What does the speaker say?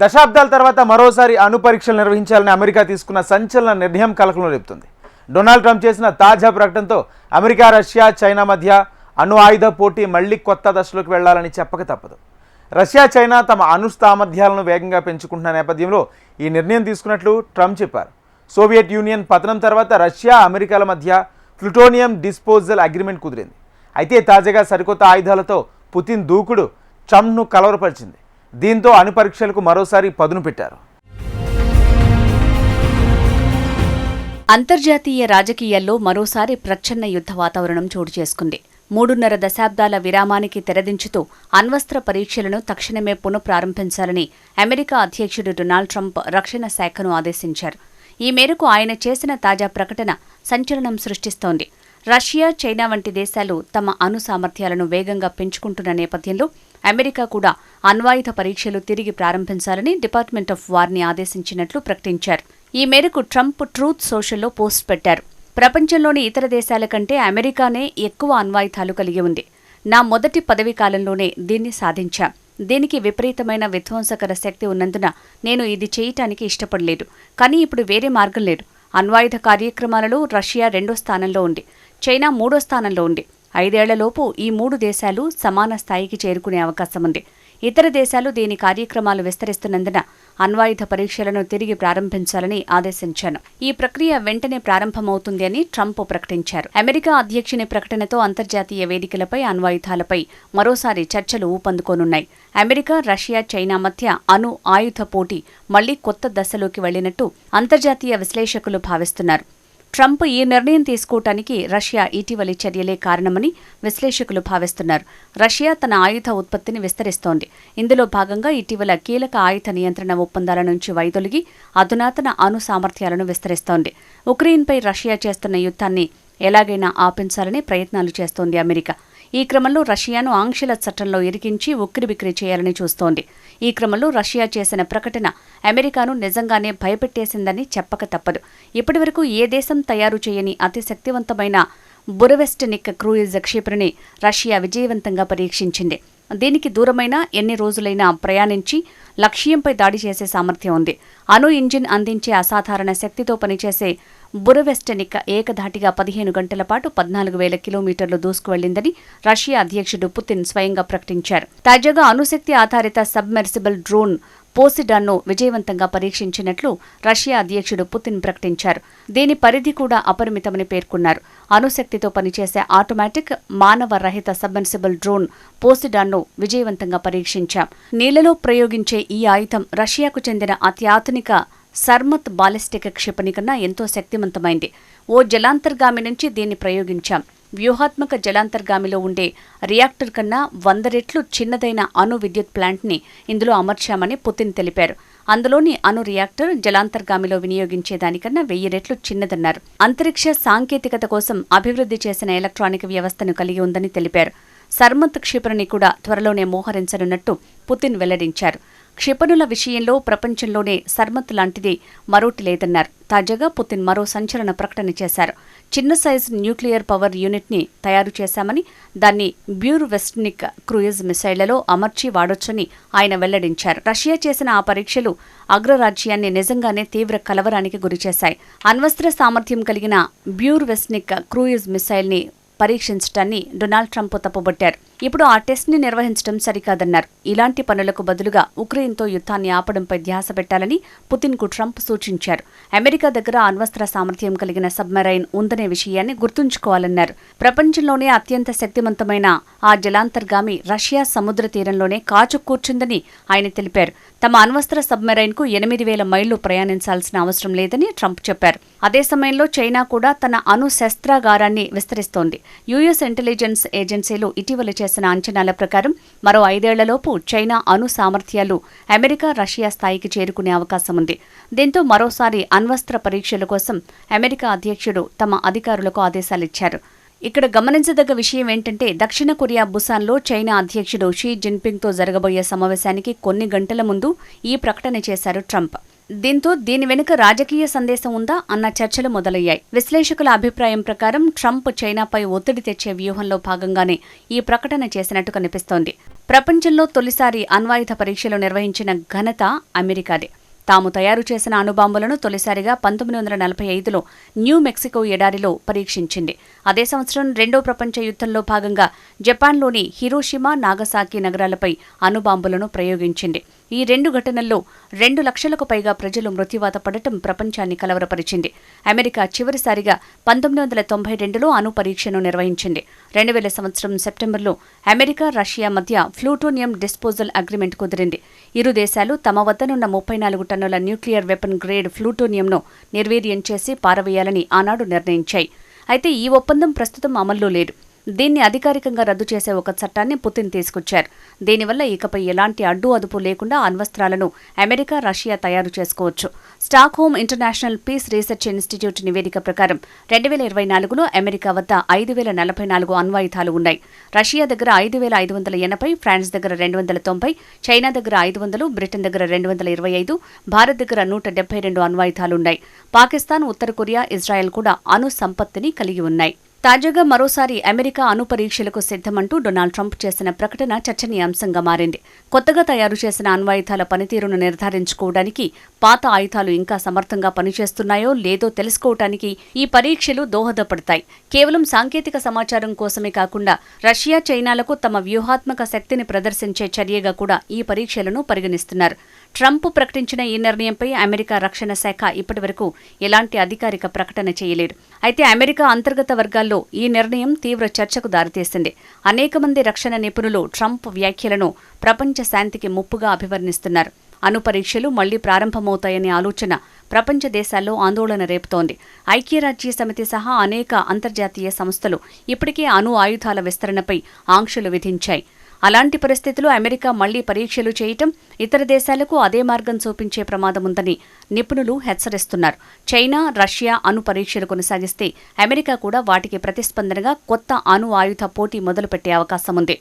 దశాబ్దాల తర్వాత మరోసారి అణు పరీక్షలు నిర్వహించాలని అమెరికా తీసుకున్న సంచలన నిర్ణయం కలకలం రేపుతుంది. డొనాల్డ్ ట్రంప్ చేసిన తాజా ప్రకటనతో అమెరికా, రష్యా, చైనా మధ్య అణు ఆయుధ పోటీ మళ్లీ కొత్త దశలోకి వెళ్లాలని చెప్పక తప్పదు. రష్యా, చైనా తమ అణు సామర్థ్యాలను వేగంగా పెంచుకుంటున్న నేపథ్యంలో ఈ నిర్ణయం తీసుకున్నట్లు ట్రంప్ చెప్పారు. సోవియట్ యూనియన్ పతనం తర్వాత రష్యా, అమెరికాల మధ్య ప్లూటోనియం డిస్పోజల్ అగ్రిమెంట్ కుదిరింది. అయితే తాజాగా సరికొత్త ఆయుధాలతో పుతిన్ దూకుడు ట్రంప్ను కలవరపరిచింది. దీంతో అణు పరీక్షలకు మరోసారి పదును పెట్టారు. అంతర్జాతీయ రాజకీయాల్లో మరోసారి ప్రచ్ఛన్న యుద్ధ వాతావరణం చోటు చేసుకుంది. 3.5 దశాబ్దాల విరామానికి తెరదించుతూ అణ్వస్త్ర పరీక్షలను తక్షణమే పునఃప్రారంభించాలని అమెరికా అధ్యక్షుడు డొనాల్డ్ ట్రంప్ రక్షణ శాఖను ఆదేశించారు. ఈ మేరకు ఆయన చేసిన తాజా ప్రకటన సంచలనం సృష్టిస్తోంది. రష్యా, చైనా వంటి దేశాలు తమ అణు సామర్థ్యాలను వేగంగా పెంచుకుంటున్న నేపథ్యంలో అమెరికా కూడా అణ్వాయుధ పరీక్షలు తిరిగి ప్రారంభించాలని డిపార్ట్మెంట్ ఆఫ్ వార్ని ఆదేశించినట్లు ప్రకటించారు. ఈ మేరకు ట్రంప్ ట్రూత్ సోషల్లో పోస్ట్ పెట్టారు. ప్రపంచంలోని ఇతర దేశాల కంటే అమెరికానే ఎక్కువ అణ్వాయుధాలు కలిగి ఉంది. నా మొదటి పదవీ కాలంలోనే దీన్ని సాధించా. దీనికి విపరీతమైన విధ్వంసకర శక్తి ఉన్నందున నేను ఇది చేయటానికి ఇష్టపడలేదు. కానీ ఇప్పుడు వేరే మార్గం లేదు. అణ్వాయుధ కార్యక్రమాలలో రష్యా 2వ స్థానంలో ఉంది, చైనా 3వ స్థానంలో ఉంది. 5 ఏళ్లలోపు ఈ 3 దేశాలు సమాన స్థాయికి చేరుకునే అవకాశం ఉంది. ఇతర దేశాలు దీని కార్యక్రమాలు విస్తరిస్తున్నందున అణ్వాయుధ పరీక్షలను తిరిగి ప్రారంభించాలని ఆదేశించాను. ఈ ప్రక్రియ వెంటనే ప్రారంభమవుతుంది అని ట్రంప్ ప్రకటించారు. అమెరికా అధ్యక్షుని ప్రకటనతో అంతర్జాతీయ వేదికలపై అణ్వాయుధాలపై మరోసారి చర్చలు ఊపందుకోనున్నాయి. అమెరికా, రష్యా, చైనా మధ్య అణు ఆయుధ పోటీ మళ్లీ కొత్త దశలోకి వెళ్లినట్టు అంతర్జాతీయ విశ్లేషకులు భావిస్తున్నారు. ట్రంప్ ఈ నిర్ణయం తీసుకోవటానికి రష్యా ఇటీవలి చర్యలే కారణమని విశ్లేషకులు భావిస్తున్నారు. రష్యా తన ఆయుధ ఉత్పత్తిని విస్తరిస్తోంది. ఇందులో భాగంగా ఇటీవల కీలక ఆయుధ నియంత్రణ ఒప్పందాల నుంచి వైదొలిగి అధునాతన అణు సామర్థ్యాలను విస్తరిస్తోంది. ఉక్రెయిన్పై రష్యా చేస్తున్న యుద్ధాన్ని ఎలాగైనా ఆపించాలని ప్రయత్నాలు చేస్తోంది అమెరికా. ఈ క్రమంలో రష్యాను ఆంక్షల చట్టంలో ఇరికించి ఉక్కిరిబిక్కిరి చేయాలని చూస్తోంది. ఈ క్రమంలో రష్యా చేసిన ప్రకటన అమెరికాను నిజంగానే భయపెట్టేసిందని చెప్పక తప్పదు. ఇప్పటివరకు ఏ దేశం తయారు చేయని అతి శక్తివంతమైన బురవెస్టనిక్ క్రూయిజ్ క్షిపణిని రష్యా విజయవంతంగా పరీక్షించింది. దీనికి దూరమైన ఎన్ని రోజులైనా ప్రయాణించి లక్ష్యంపై దాడి చేసే సామర్థ్యం ఉంది. అణు ఇంజిన్ అందించే అసాధారణ శక్తితో పనిచేసే బురవెస్టనిక్ ఏకధాటిగా 15 గంటల పాటు 14,000 కిలోమీటర్లు దూసుకువెళ్లిందని రష్యా అధ్యక్షుడు పుతిన్ స్వయంగా ప్రకటించారు. తాజాగా అణుశక్తి ఆధారిత సబ్మెర్సిబుల్ డ్రోన్ పోసిడాన్ను విజయవంతంగా పరీక్షించినట్లు రష్యా అధ్యక్షుడు పుతిన్ ప్రకటించారు. దీని పరిధి కూడా అపరిమితమని పేర్కొన్నారు. అణుశక్తితో పనిచేసే ఆటోమేటిక్ మానవ రహిత సబ్మెర్సిబుల్ డ్రోన్ పోసిడాన్ను విజయవంతంగా పరీక్షించాం. నీళ్లలో ప్రయోగించే ఈ ఆయుధం రష్యాకు చెందిన అత్యాధునిక సర్మత్ బాలిస్టిక్ క్షిపణి కన్నా ఎంతో శక్తివంతమైంది. ఓ జలాంతర్గామి నుంచి దీన్ని ప్రయోగించాం. వ్యూహాత్మక జలాంతర్గామిలో ఉండే రియాక్టర్ కన్నా 100 రెట్లు చిన్నదైన అణు విద్యుత్ ప్లాంట్ని ఇందులో అమర్చామని పుతిన్ తెలిపారు. అందులోని అణు రియాక్టర్ జలాంతర్గామిలో వినియోగించేదానికన్నా 1000 రెట్లు చిన్నదన్నారు. అంతరిక్ష సాంకేతికత కోసం అభివృద్ధి చేసిన ఎలక్ట్రానిక్ వ్యవస్థను కలిగి ఉందని తెలిపారు. సర్మత్ క్షిపణిని కూడా త్వరలోనే మోహరించనున్నట్టు పుతిన్ వెల్లడించారు. క్షిపణుల విషయంలో ప్రపంచంలోనే సర్మత్ లాంటిది మరోటి లేదన్నారు. తాజాగా పుతిన్ మరో సంచలన ప్రకటన చేశారు. చిన్న సైజు న్యూక్లియర్ పవర్ యూనిట్ని తయారు చేశామని, దాన్ని బ్యూర్వెస్టనిక్ క్రూయిజ్ మిసైళ్లలో అమర్చి వాడొచ్చని ఆయన వెల్లడించారు. రష్యా చేసిన ఆ పరీక్షలు అగ్రరాజ్యాన్ని నిజంగానే తీవ్ర కలవరానికి గురిచేశాయి. అణ్వస్త్ర సామర్థ్యం కలిగిన బ్యూర్వెస్టనిక్ క్రూయిజ్ మిసైల్ని పరీక్షించడాన్ని డొనాల్డ్ ట్రంప్ తప్పుబట్టారు. ఇప్పుడు ఆ టెస్ట్ని నిర్వహించడం సరికాదన్నారు. ఇలాంటి పనులకు బదులుగా ఉక్రెయిన్తో యుద్ధాన్ని ఆపడంపై ధ్యాస పెట్టాలని పుతిన్కు ట్రంప్ సూచించారు. అమెరికా దగ్గర అణ్వస్త్ర సామర్థ్యం కలిగిన సబ్మెరైన్ ఉందనే విషయాన్ని గుర్తుంచుకోవాలన్నారు. ప్రపంచంలోనే అత్యంత శక్తివంతమైన ఆ జలాంతర్గామి రష్యా సముద్ర తీరంలోనే కాచు కూర్చుందని ఆయన తెలిపారు. తమ అణ్వస్త్ర సబ్మెరైన్కు 8,000 మైళ్లు ప్రయాణించాల్సిన అవసరం లేదని ట్రంప్ చెప్పారు. అదే సమయంలో చైనా కూడా తన అణు శస్త్రాగారాన్ని విస్తరిస్తోంది. యుఎస్ ఇంటెలిజెన్స్ ఏజెన్సీలు ఇటీవల చేసిన అంచనాల ప్రకారం మరో 5 ఏళ్లలోపు చైనా అణు సామర్థ్యాలు అమెరికా, రష్యా స్థాయికి చేరుకునే అవకాశం ఉంది. దీంతో మరోసారి అణ్వస్త్ర పరీక్షల కోసం అమెరికా అధ్యక్షుడు తమ అధికారులకు ఆదేశాలిచ్చారు. ఇక్కడ గమనించదగ్గ విషయం ఏంటంటే దక్షిణ కొరియా బుసాన్లో చైనా అధ్యక్షుడు షీ జిన్పింగ్తో జరగబోయే సమావేశానికి కొన్ని గంటల ముందు ఈ ప్రకటన చేశారు ట్రంప్. దీంతో దీని వెనుక రాజకీయ సందేశం ఉందా అన్న చర్చలు మొదలయ్యాయి. విశ్లేషకుల అభిప్రాయం ప్రకారం ట్రంప్ చైనాపై ఒత్తిడి తెచ్చే వ్యూహంలో భాగంగానే ఈ ప్రకటన చేసినట్టు కనిపిస్తోంది. ప్రపంచంలో తొలిసారి అణ్వాయుధ పరీక్షలు నిర్వహించిన ఘనత అమెరికాదే. తాము తయారు చేసిన అణుబాంబులను తొలిసారిగా 1945లో న్యూ మెక్సికో ఎడారిలో పరీక్షించింది. అదే సంవత్సరం రెండో ప్రపంచ యుద్ధంలో భాగంగా జపాన్లోని హిరోషిమా, నాగసాకి నగరాలపై అణుబాంబులను ప్రయోగించింది. ఈ 2 ఘటనల్లో 2 లక్షలకు పైగా ప్రజలు మృత్యువాత పడటం ప్రపంచాన్ని కలవరపరిచింది. అమెరికా చివరిసారిగా 1992లో అణు పరీక్షను నిర్వహించింది. 2000 సంవత్సరం సెప్టెంబర్లో అమెరికా, రష్యా మధ్య ప్లూటోనియం డిస్పోజల్ అగ్రిమెంట్ కుదిరింది. ఇరు దేశాలు తమ వద్దనున్న 34 టన్నుల న్యూక్లియర్ వెపన్ గ్రేడ్ ప్లూటోనియంను నిర్వీర్యం చేసి పారవేయాలని ఆనాడు నిర్ణయించాయి. అయితే ఈ ఒప్పందం ప్రస్తుతం అమల్లో లేదు. దీన్ని అధికారికంగా రద్దు చేసే ఒక చట్టాన్ని పుతిన్ తీసుకొచ్చారు. దీనివల్ల ఇకపై ఎలాంటి అడ్డు అదుపు లేకుండా అణ్వస్త్రాలను అమెరికా, రష్యా తయారు చేసుకోవచ్చు. Stockholm International Peace Research Institute నివేదిక ప్రకారం 2024లో అమెరికా వద్ద 5044 అణ్వాయుధాలు ఉన్నాయి. రష్యా దగ్గర 5580, ఫ్రాన్స్ దగ్గర 290, చైనా దగ్గర 500, బ్రిటన్ దగ్గర 225, భారత్ దగ్గర 172 అణ్వాయుధాలున్నాయి. పాకిస్తాన్, ఉత్తర కొరియా, ఇజ్రాయెల్ కూడా అణు సంపత్తిని కలిగి ఉన్నాయి. తాజాగా మరోసారి అమెరికా అణు పరీక్షలకు సిద్ధమంటూ డొనాల్డ్ ట్రంప్ చేసిన ప్రకటన చర్చనీయాంశంగా మారింది. కొత్తగా తయారు చేసిన అణ్వాయుధాల పనితీరును నిర్ధారించుకోవడానికి, పాత ఆయుధాలు ఇంకా సమర్థంగా పనిచేస్తున్నాయో లేదో తెలుసుకోవటానికి ఈ పరీక్షలు దోహదపడతాయి. కేవలం సాంకేతిక సమాచారం కోసమే కాకుండా రష్యా, చైనాలకు తమ వ్యూహాత్మక శక్తిని ప్రదర్శించే చర్యగా కూడా ఈ పరీక్షలను పరిగణిస్తున్నారు. ట్రంప్ ప్రకటించిన ఈ నిర్ణయంపై అమెరికా రక్షణ శాఖ ఇప్పటివరకు ఎలాంటి అధికారిక ప్రకటన చేయలేదు. అయితే అమెరికా అంతర్గత వర్గాల్లో ఈ నిర్ణయం తీవ్ర చర్చకు దారితీసింది. అనేక మంది రక్షణ నిపుణులు ట్రంప్ వ్యాఖ్యలను ప్రపంచ శాంతికి ముప్పుగా అభివర్ణిస్తున్నారు. అణు పరీక్షలు మళ్లీ ప్రారంభమవుతాయనే ఆలోచన ప్రపంచ దేశాల్లో ఆందోళన రేపుతోంది. ఐక్యరాజ్యసమితి సహా అనేక అంతర్జాతీయ సంస్థలు ఇప్పటికే అణు ఆయుధాల విస్తరణపై ఆంక్షలు విధించాయి. అలాంటి పరిస్థితుల్లో అమెరికా మళ్లీ పరీక్షలు చేయటం ఇతర దేశాలకు అదే మార్గం చూపించే ప్రమాదముందని నిపుణులు హెచ్చరిస్తున్నారు. చైనా, రష్యా అణు పరీక్షలు కొనసాగిస్తే అమెరికా కూడా వాటికి ప్రతిస్పందనగా కొత్త అణు ఆయుధ పోటీ మొదలుపెట్టే అవకాశముంది.